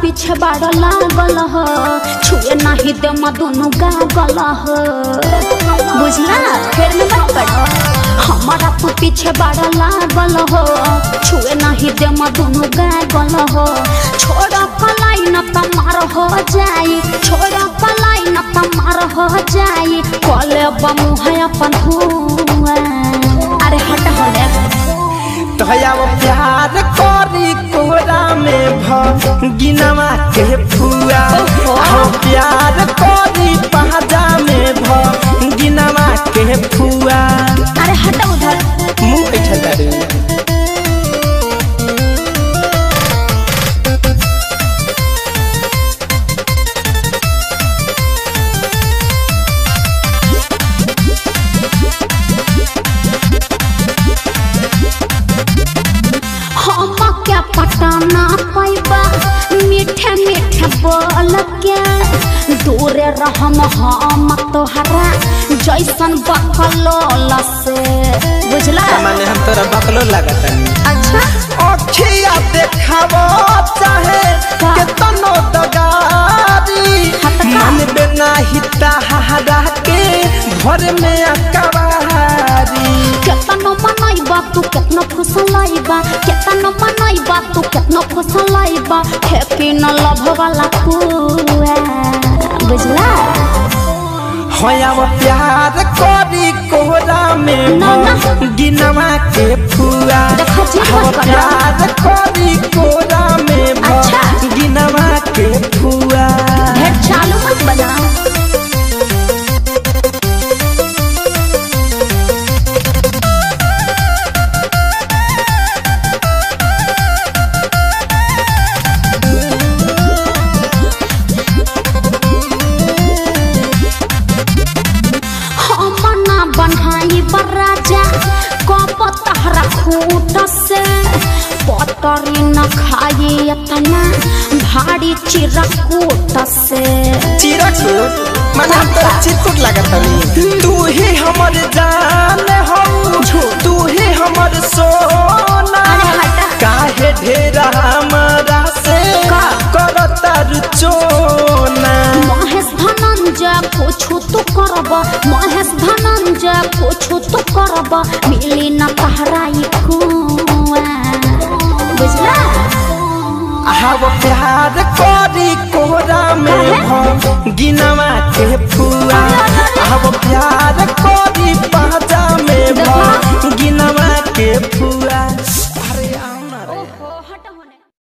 पीछे बाड़ लागल हो छुए नहीं दे दोनों गागल हो बुझला फिर में मत पड़ो हमारा तू पीछे बाड़ लागल हो छुए नहीं दे दोनों गागल हो छोड़ा पलाई न तमार हो जाई छोड़ा पलाई न तमार हो जाई कले बमु है अपन हुआ अरे हट हले तोया प्यार करी कोरा में गिनवा के फुआ प्यार करी पहाजा में गिनवा के फुआ अरे हट उधर मुँह ऐठा रे पटाना पैबा मीठे मीठे बोल के दूरे रहम हम तोहरा जैसन बकलोल से बुझला माने हम तोरा बकलो लागतनी अच्छा अखिया देखावो चाहे केतनो दगारी मन बिना हिता हरा के घर में अकवारी केतनो मनैबा तू केतनो फुसलैबा केतनो मनैबा तू केतनो फुसलैबा फेंकी न लभ वाला फुआ बुझला होया वो प्यार करी कोरा में गिनवा के फुआ प्यार करी कोरा में गिनवा के फुआ ढेर चालू मत बना बनाई बराजा कप तहरा खूट से पतरी न खाई इतना भारी चिरकूट से चिरकूट माने हम तो चिरकूट लागत तू ही हमर जान हो तू ही हमर सोना काहे ढेरा हमरा से करता रुचोना महेश धनंजय पूछू तू करब महेश धनंजय पूछू तू करब मिली न तहराई खुआ बुझला हव प्यार करी कोरा में गिनवा के फुआ हव प्यार